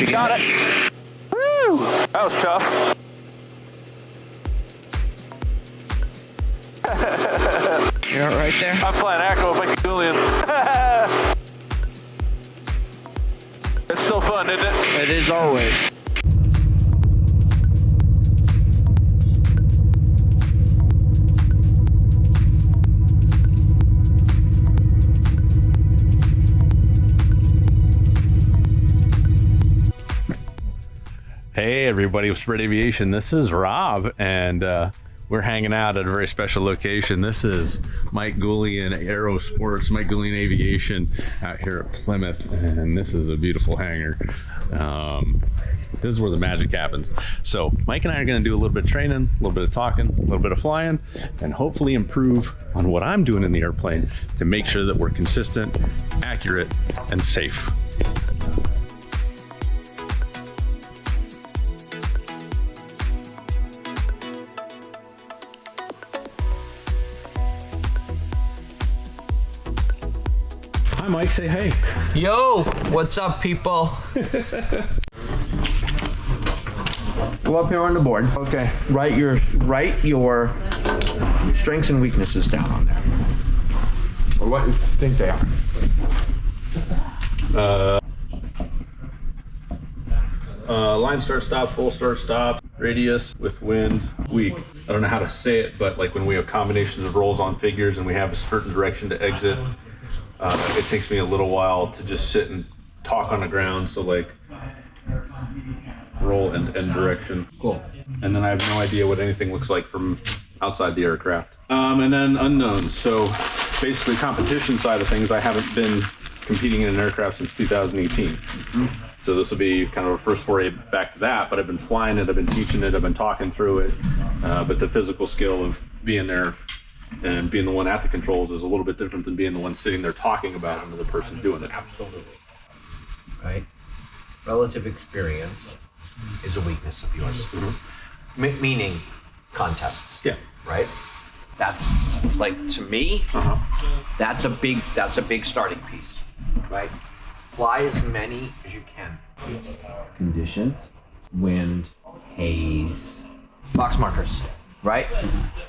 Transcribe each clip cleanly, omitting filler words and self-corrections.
you Got it. Woo! That was tough. You're right there? I'm flying Acro with Michael Goulian. It's still fun, isn't it? It is always. Hey everybody with Spread Aviation, this is Rob, and we're hanging out at a very special location. This is Mike Goulian Aero Sports, Mike Goulian Aviation out here at Plymouth, and this is a beautiful hangar. This is where the magic happens. So Mike and I are going to do a little bit of training, a little bit of talking, a little bit of flying, and hopefully improve on what I'm doing in the airplane to make sure that we're consistent, accurate, and safe. Hi Mike, say hey. Yo, what's up, people? Go up here on the board. Okay. Write your strengths and weaknesses down on there, or what you think they are. Line start stops, full start stops, radius with wind, weak. I don't know how to say it, but like when we have combinations of rolls on figures and we have a certain direction to exit, it takes me a little while to just sit and talk on the ground. So like roll and direction. Cool. And then I have no idea what anything looks like from outside the aircraft. And then unknowns. So basically competition side of things, I haven't been competing in an aircraft since 2018. So this will be kind of a first foray back to that, but I've been flying it, I've been teaching it, I've been talking through it. But the physical skill of being there and being the one at the controls is a little bit different than being the one sitting there talking about it and the person doing it. Absolutely. Right? Relative experience is a weakness of yours. Meaning contests. Yeah. Right? That's like, to me, that's a big starting piece. Right? Fly as many as you can. Conditions, wind, haze, box markers. Right?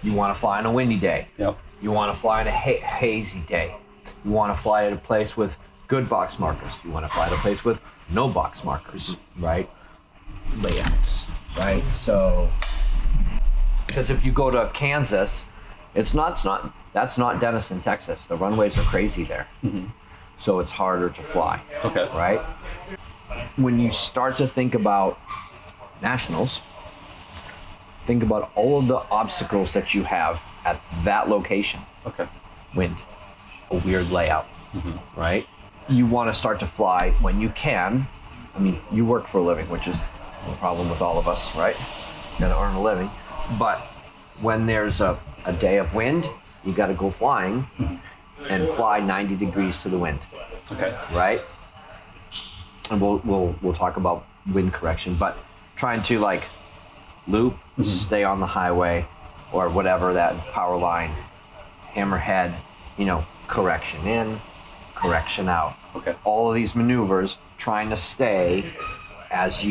You want to fly on a windy day. Yep. You want to fly on a hazy day. You want to fly at a place with good box markers. You want to fly at a place with no box markers, right? Layouts, right? So, because if you go to Kansas, that's not Denison, Texas. The runways are crazy there. So it's harder to fly. Okay. Right? When you start to think about nationals, think about all of the obstacles that you have at that location. Okay. Wind, a weird layout, right? You want to start to fly when you can. I mean, you work for a living, which is no problem with all of us, right? You gotta earn a living. But when there's a day of wind, you gotta go flying and fly 90 degrees to the wind. Okay. Right? And we'll talk about wind correction, but trying to like loop, stay on the highway or whatever, that power line, hammerhead, correction in, correction out. Okay. All of these maneuvers, trying to stay as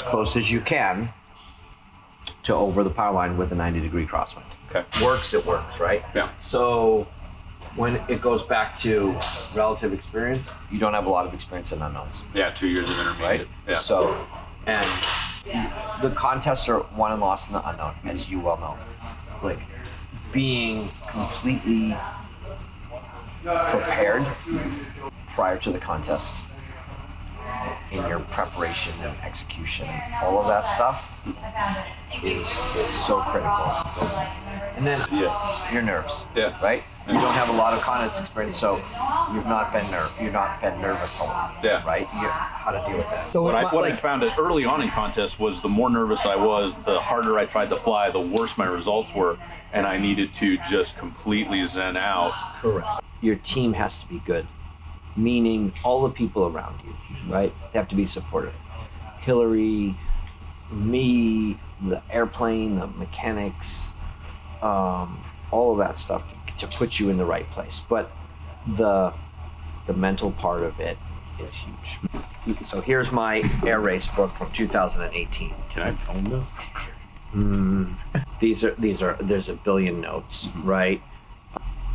close as you can to over the power line with a 90-degree crosswind. Okay. It works, right? Yeah. So when it goes back to relative experience, you don't have a lot of experience in unknowns. Yeah, 2 years of intermediate. Right? Yeah. So, and the contests are won and lost in the unknown, as you well know. Like, being completely prepared prior to the contest in your preparation and execution, all of that stuff is so critical. And then your nerves, right? You don't have a lot of contest experience, so you've not been nervous a lot, right? How to deal with that. So what I found it early on in contests was the more nervous I was, the harder I tried to fly, the worse my results were, and I needed to just completely zen out. Correct. Your team has to be good, meaning all the people around you, right? They have to be supportive. Hillary, me, the airplane, the mechanics, all of that stuff to put you in the right place. But the mental part of it is huge. So here's my air race book from 2018. Can I film this? There's a billion notes, right?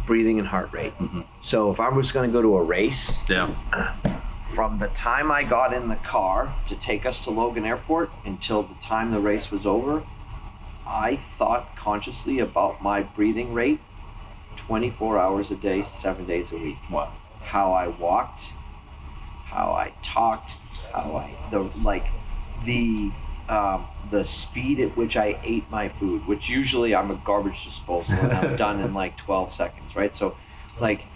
Breathing and heart rate. So if I was going to go to a race, from the time I got in the car to take us to Logan Airport until the time the race was over, I thought consciously about my breathing rate 24 hours a day, 7 days a week. Wow. How I walked, how I talked, the speed at which I ate my food, which usually I'm a garbage disposal and I'm done in like 12 seconds, right? So like,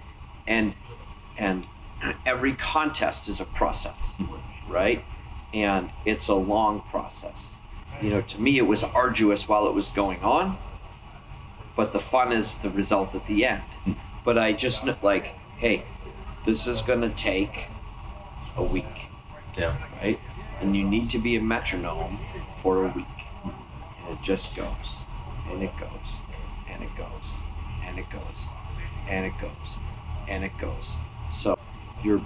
and every contest is a process, right? And it's a long process. You know, to me it was arduous while it was going on, but the fun is the result at the end. But I just like, hey, this is gonna take a week, right? And you need to be a metronome for a week. And it just goes, and it goes, and it goes, and it goes, and it goes, and it goes. So your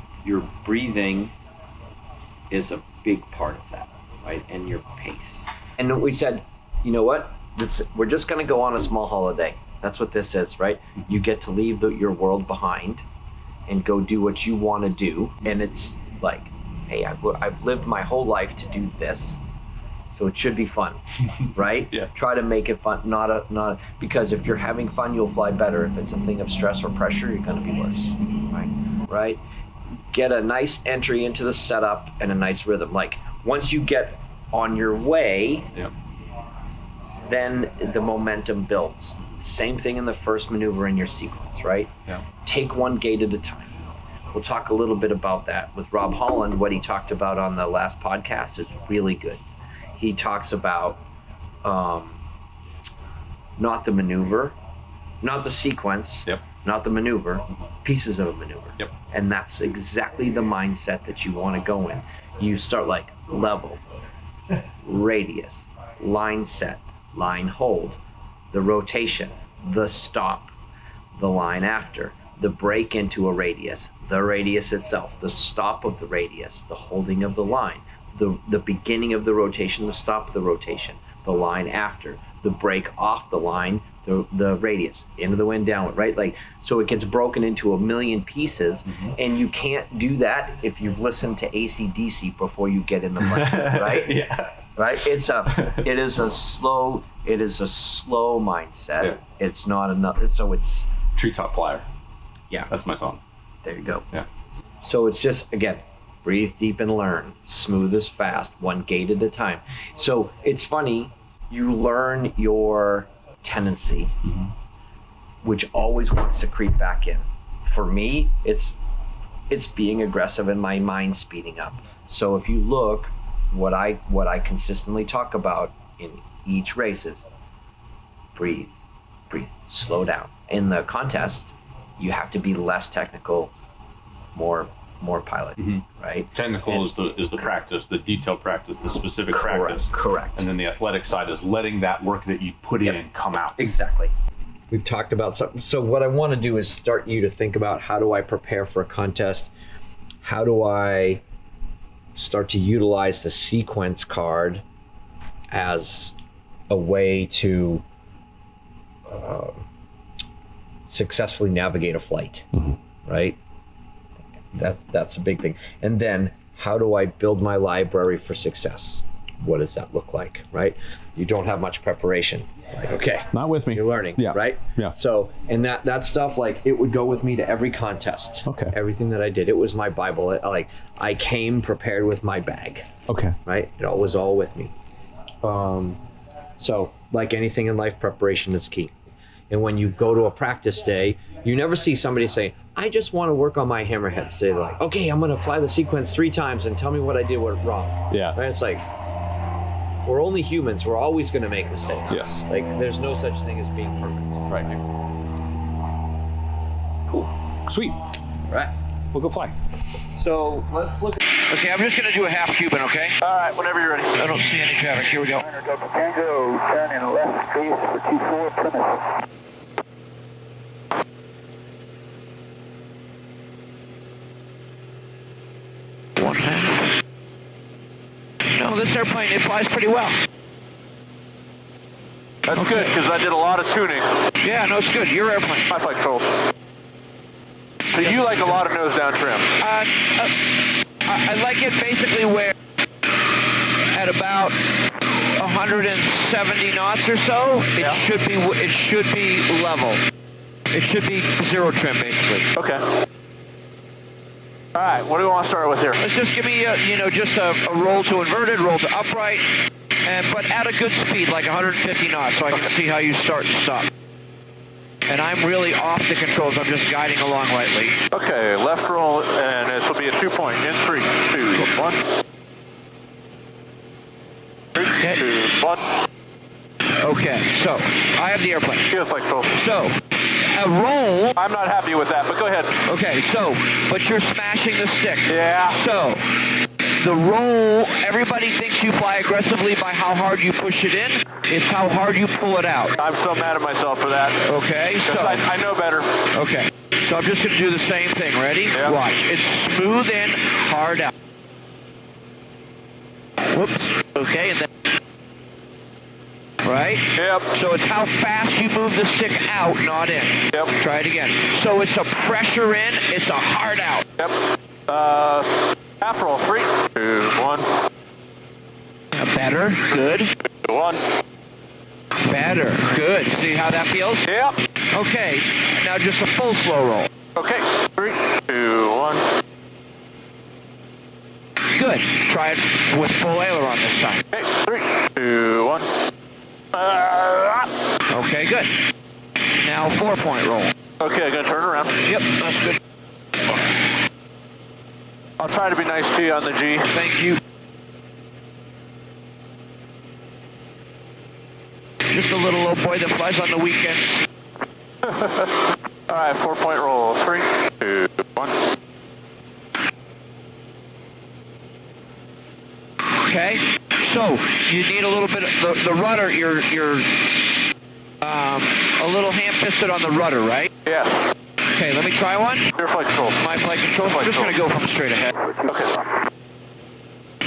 breathing is a big part of that, right? And your pace. And we said, you know what? We're just gonna go on a small holiday. That's what this is, right? You get to leave your world behind and go do what you want to do. And it's like, hey, I've lived my whole life to do this, so it should be fun, right? Yeah. Try to make it fun, not because if you're having fun, you'll fly better. If it's a thing of stress or pressure, you're gonna be worse, right? Get a nice entry into the setup and a nice rhythm. Like once you get on your way, then the momentum builds. Same thing in the first maneuver in your sequence, right? Yeah. Take one gate at a time. We'll talk a little bit about that with Rob Holland. What he talked about on the last podcast is really good. He talks about not the maneuver, not the sequence, not the maneuver, pieces of a maneuver. And that's exactly the mindset that you want to go in. You start like level, radius, line set, line hold, the rotation, the stop, the line after, the break into a radius, the radius itself, the stop of the radius, the holding of the line, the beginning of the rotation, the stop of the rotation, the line after, the break off the line, the radius, into the wind, downward, right? Like, so it gets broken into a million pieces, and you can't do that if you've listened to AC/DC before you get in the plane, right? Right? It is a slow mindset. It's not enough. So it's Treetop Flyer. Yeah. That's my song. There you go. Yeah. So it's just, again, breathe deep and learn. Smooth as fast, one gate at a time. So it's funny, you learn your tendency, which always wants to creep back in. For me, it's being aggressive and my mind speeding up. So if you look, what I consistently talk about in each race is breathe, slow down. In the contest, you have to be less technical, more pilot, right? Technical is the practice, the detailed practice, the specific practice. Correct. And then the athletic side is letting that work that you put in come out. Exactly. We've talked about something. So what I want to do is start you to think about, how do I prepare for a contest? How do I start to utilize the sequence card as a way to successfully navigate a flight, right? That's a big thing. And then how do I build my library for success? What does that look like, right? You don't have much preparation. Like, okay, Not with me. you're learning, right? Yeah. So, and that stuff, like, it would go with me to every contest. Okay. Everything that I did, it was my Bible. I came prepared with my bag, Okay. right? It was all with me. So, like anything in life, preparation is key. And when you go to a practice day, you never see somebody say, I just want to work on my hammerheads today. They're like, okay, I'm going to fly the sequence 3 times and tell me what I did wrong. Yeah. Right? It's like, we're only humans. We're always going to make mistakes. Yes. Like, there's no such thing as being perfect. Right. Cool. Sweet. Right. We'll go fly. So let's look at... Okay, I'm just going to do a half Cuban, okay? All right, whenever you're ready. I don't see any traffic. Here we go. Tango, turn in left base for 24 Plymouth. Well, this airplane, it flies pretty well. That's good, because I did a lot of tuning. Yeah, no, it's good. Your airplane. My flight controls. So you like a lot of nose down trim? I like it basically where at about 170 knots or so, Yeah. it should be level. It should be zero trim, basically. Okay. All right, what do we want to start with here? Let's just give me, just a roll to inverted, roll to upright, but at a good speed, like 150 knots, so I can see how you start and stop. And I'm really off the controls. I'm just guiding along lightly. Okay, left roll, and this will be a 2 point in 3, 2, 1. 3, 2, 1. Okay, so I have the airplane. Feel flight control. So a roll. I'm not happy with that, but go ahead. Okay, so but you're smashing the stick. Yeah. So the roll. Everybody thinks you fly aggressively by how hard you push it in. It's how hard you pull it out. I'm so mad at myself for that. Okay, so I know better. okay, so I'm just going to do the same thing. Ready? Yeah. Watch. It's smooth in, hard out. Whoops. Okay, and then right? Yep. So it's how fast you move the stick out, not in. Yep. Try it again. So it's a pressure in, it's a hard out. Yep. Half roll. 3, 2, 1. Better. Good. 2, 1. Better. Good. See how that feels? Yep. Okay. Now just a full slow roll. Okay. 3, 2, 1. Good. Try it with full aileron this time. Okay. 3, 2, 1. Okay, good. Now 4-point roll. Okay, I'm gonna turn around. Yep, that's good. I'll try to be nice to you on the G. Thank you. Just a little old boy that flies on the weekends. All right, 4-point roll. 3, 2, 1. Okay, so you need a little bit of the rudder. You're a little hand-fisted on the rudder, right? Yes. Okay, let me try one. Your flight control. My flight control. I'm just going to go from straight ahead. Okay.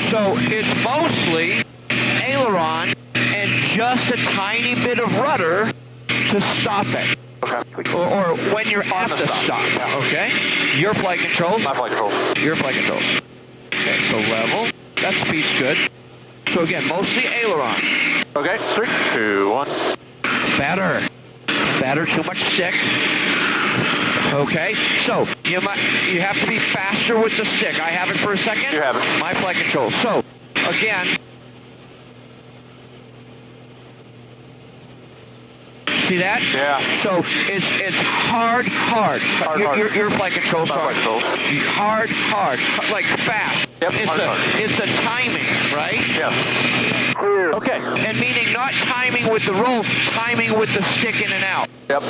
So it's mostly aileron and just a tiny bit of rudder to stop it. Okay. Or when you're at the stop. Yeah. Okay? Your flight controls. My flight control. Your flight controls. Okay, so level. That speed's good. So again, mostly aileron. Okay. 3, 2, 1. Better. Better, too much stick. Okay, so you have to be faster with the stick. I have it for a second. You have it. My flight control. So, again. See that? Yeah. So it's hard. Hard. Your flight control, My sorry. flight control. Hard, like fast. Yep, It's a timing, right? Yes. Okay. And meaning not timing with the roll, timing with the stick in and out. Yep.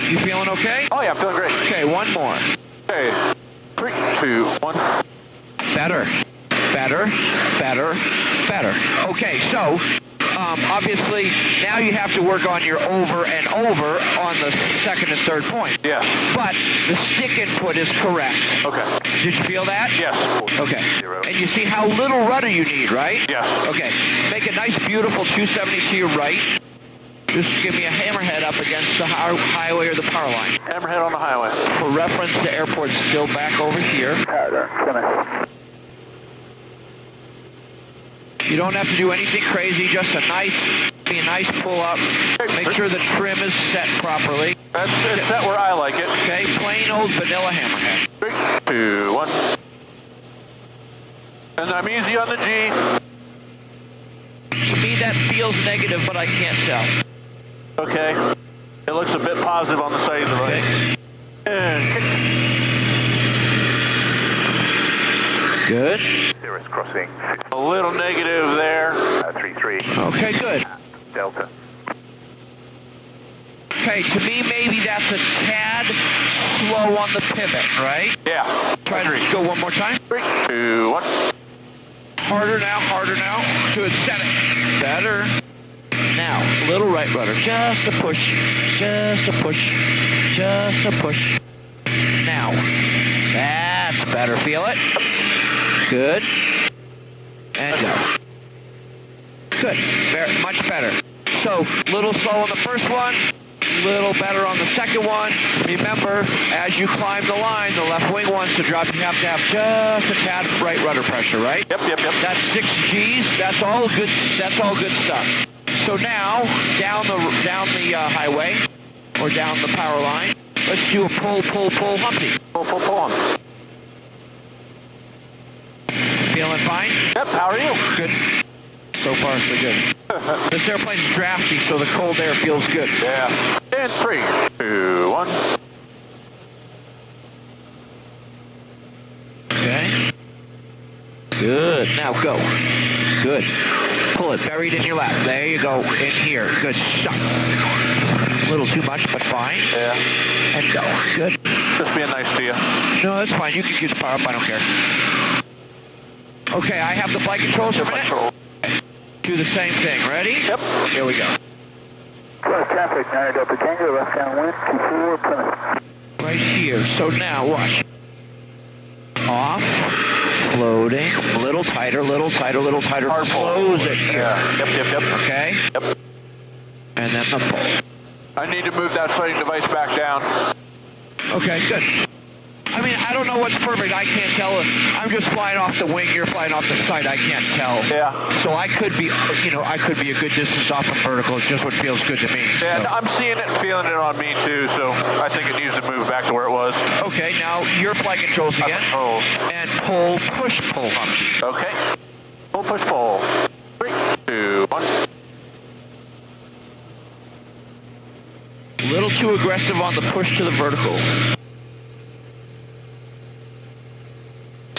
You feeling okay? Oh yeah, I'm feeling great. Okay, one more. Okay. 3, 2, 1. Better. Okay, so obviously now you have to work on your over and over on the second and third point. Yeah. But the stick input is correct. Okay. Did you feel that? Yes. Okay. And you see how little rudder you need, right? Yes. Okay. Make a nice, beautiful 270 to your right. Just give me a hammerhead up against the highway or the power line. Hammerhead on the highway. For reference, the airport's still back over here. You don't have to do anything crazy, just a nice pull up. Make sure the trim is set properly. It's set where I like it. Okay, plain old vanilla hammerhead. 3, 2, 1. And I'm easy on the G. To me, that feels negative, but I can't tell. Okay. It looks a bit positive on the side of the right. And kick. Good. Cirrus crossing. A little negative there. 3-3. Okay, good. Delta. Okay, to me, maybe that's a tad slow on the pivot, right? Yeah. Try to go one more time. 3, 2, 1. Harder now. Good, set it. Better. Now, little right rudder, just a push. Now, that's better. Feel it? Good. And go. Good, very, much better. So, little slow on the first one, little better on the second one. Remember, as you climb the line, the left wing wants to drop. You have to have just a tad right rudder pressure, right? Yep. That's 6 G's. That's all good. That's all good stuff. So now, down the highway, or down the power line, let's do a pull, Humpty. Pull on. Feeling fine? Yep, how are you? Good. So far, so good. This airplane's drafty, so the cold air feels good. Yeah. In 3, 2, 1. Okay. Good. Now go. Good. Pull it buried in your lap. There you go. In here. Good. Stuck. A little too much, but fine. Yeah. And go. Good. Just being nice to you. No, that's fine. You can use power up. I don't care. Okay, I have the flight controls for a minute. Control. Do the same thing. Ready? Yep. Here we go. Plus traffic, 9 Delta Tango, left-hand wind, 24 Plymouth. Right here. So now, watch. Off. Floating. A little tighter, little tighter, little tighter. Hard pull. Close it here. Yeah. Yep. Okay? Yep. And then the pull. I need to move that sighting device back down. Okay, good. I mean, I don't know what's perfect. I can't tell. I'm just flying off the wing. You're flying off the sight. I can't tell. Yeah. So I could be, I could be a good distance off from vertical. It's just what feels good to me. Yeah, So. I'm seeing it and feeling it on me too, so I think it needs to move back to where it was. Okay, now your flight controls again. Oh. And pull, push, pull, Humpty. Okay. Pull, push, pull. 3, 2, 1. A little too aggressive on the push to the vertical.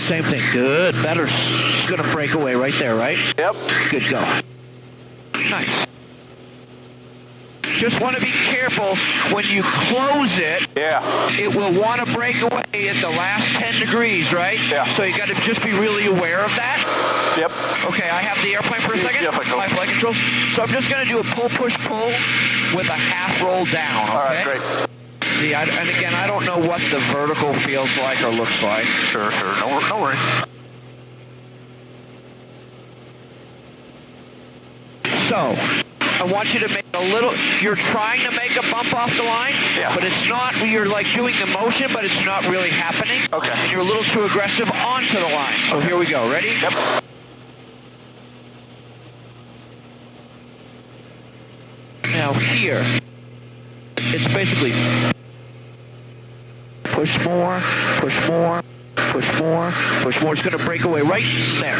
Same thing. Good. Better. It's going to break away right there, right? Yep. Good go. Nice. Just want to be careful when you close it. Yeah. It will want to break away at the last 10 degrees, right? Yeah. So you got to just be really aware of that. Yep. Okay, I have the airplane for a second. Yeah, My flight controls. So I'm just going to do a pull, push, pull with a half roll down. Okay? All right, great. See, and again, I don't know what the vertical feels like or looks like. Sure. No worries. So, I want you to make a little, you're trying to make a bump off the line, Yeah. but it's not, you're like doing the motion, but it's not really happening. Okay. And you're a little too aggressive onto the line. So here we go. Ready? Yep. Now here, it's basically push more, push more, push more, push more. It's going to break away right there.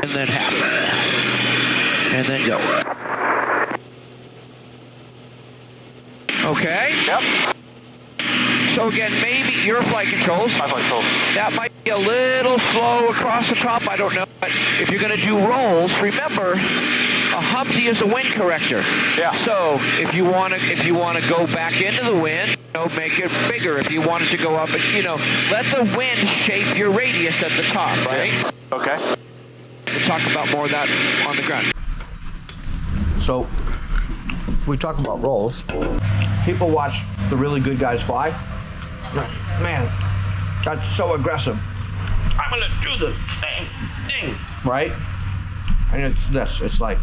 And then half. And then go. Okay? Yep. So again, maybe your flight controls. My flight controls. That might be a little slow across the top, I don't know. But if you're going to do rolls, remember, a Humpty is a wind corrector. Yeah. So if you want to go back into the wind, make it bigger. If you want it to go up, and let the wind shape your radius at the top, right? Yeah. Okay. We'll talk about more of that on the ground. So, we talk about rolls. People watch the really good guys fly. Man, that's so aggressive. I'm gonna do the same thing, right? And it's this. It's like,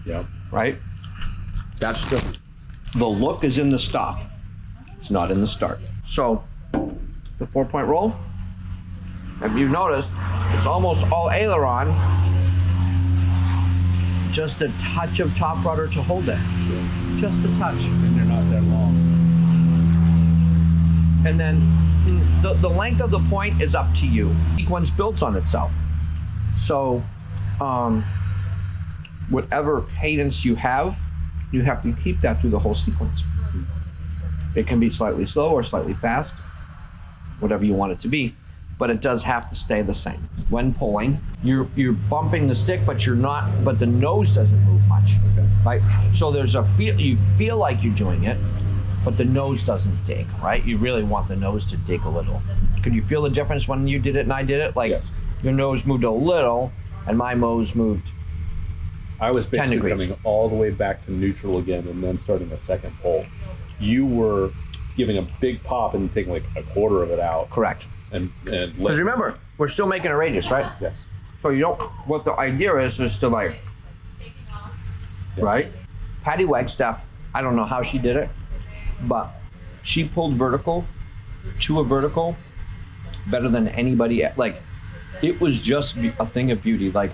Yep. right? That's the look is in the stop. It's not in the start. So, the 4-point roll. If you've noticed, it's almost all aileron. Just a touch of top rudder to hold it. Just a touch. And they're not that long. And then the length of the point is up to you. Sequence builds on itself. So, whatever cadence you have to keep that through the whole sequence. It can be slightly slow or slightly fast, whatever you want it to be, but it does have to stay the same. When pulling, you're bumping the stick, but the nose doesn't move much, right? So there's you feel like you're doing it, but the nose doesn't dig, right? You really want the nose to dig a little. Could you feel the difference when you did it and I did it? Like, yes. Your nose moved a little, and my nose moved. I was 10 basically degrees. coming all the way back to neutral again and then starting a second pull. You were giving a big pop and taking like a quarter of it out. Correct. And Because remember, we're still making a radius, right? Yes. So you don't, what the idea is to like, right? Patty Wagstaff, I don't know how she did it, but she pulled vertical to a vertical better than anybody. Like, it was just a thing of beauty. Like,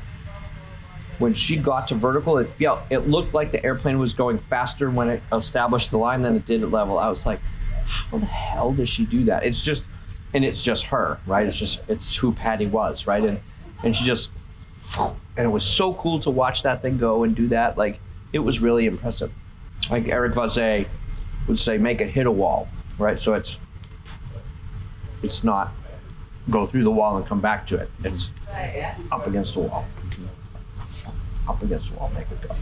when she got to vertical, it looked like the airplane was going faster when it established the line than it did at level. I was like, how the hell does she do that? It's just her, right? It's who Patty was, right? And she just, and it was so cool to watch that thing go and do that. Like, it was really impressive. Like Eric Vazé would say, make it hit a wall, right? So it's not go through the wall and come back to it. It's up against the wall. Up against the wall, make it go.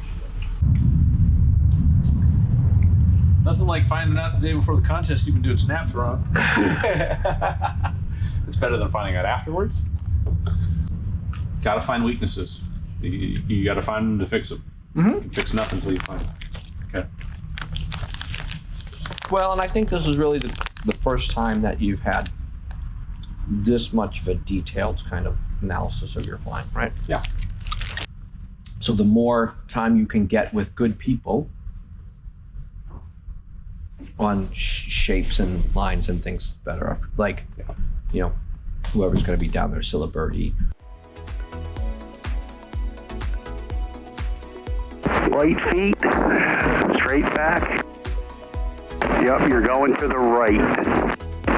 Nothing like finding out the day before the contest you've been doing snaps wrong. It's better than finding out afterwards. Gotta find weaknesses. You gotta find them to fix them. Mm-hmm. You can fix nothing until you find them. Okay. Well, and I think this is really the first time that you've had this much of a detailed kind of analysis of your flying, right? Yeah. So the more time you can get with good people on shapes and lines and things better. Like, you know, whoever's going to be down there, Scylla Birdie. Light feet, straight back. Yep, you're going to the right.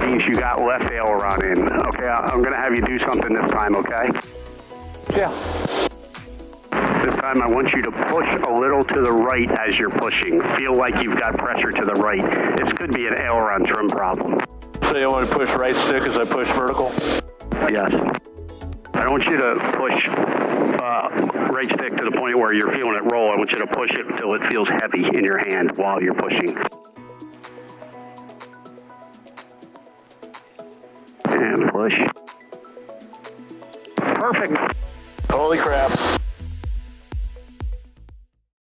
Means you got left aileron in. Okay, I'm gonna have you do something this time, okay? Yeah. This time I want you to push a little to the right as you're pushing. Feel like you've got pressure to the right. This could be an aileron trim problem. So you want to push right stick as I push vertical? Yes. I don't want you to push right stick to the point where you're feeling it roll. I want you to push it until it feels heavy in your hand while you're pushing. And push. Perfect. Holy crap.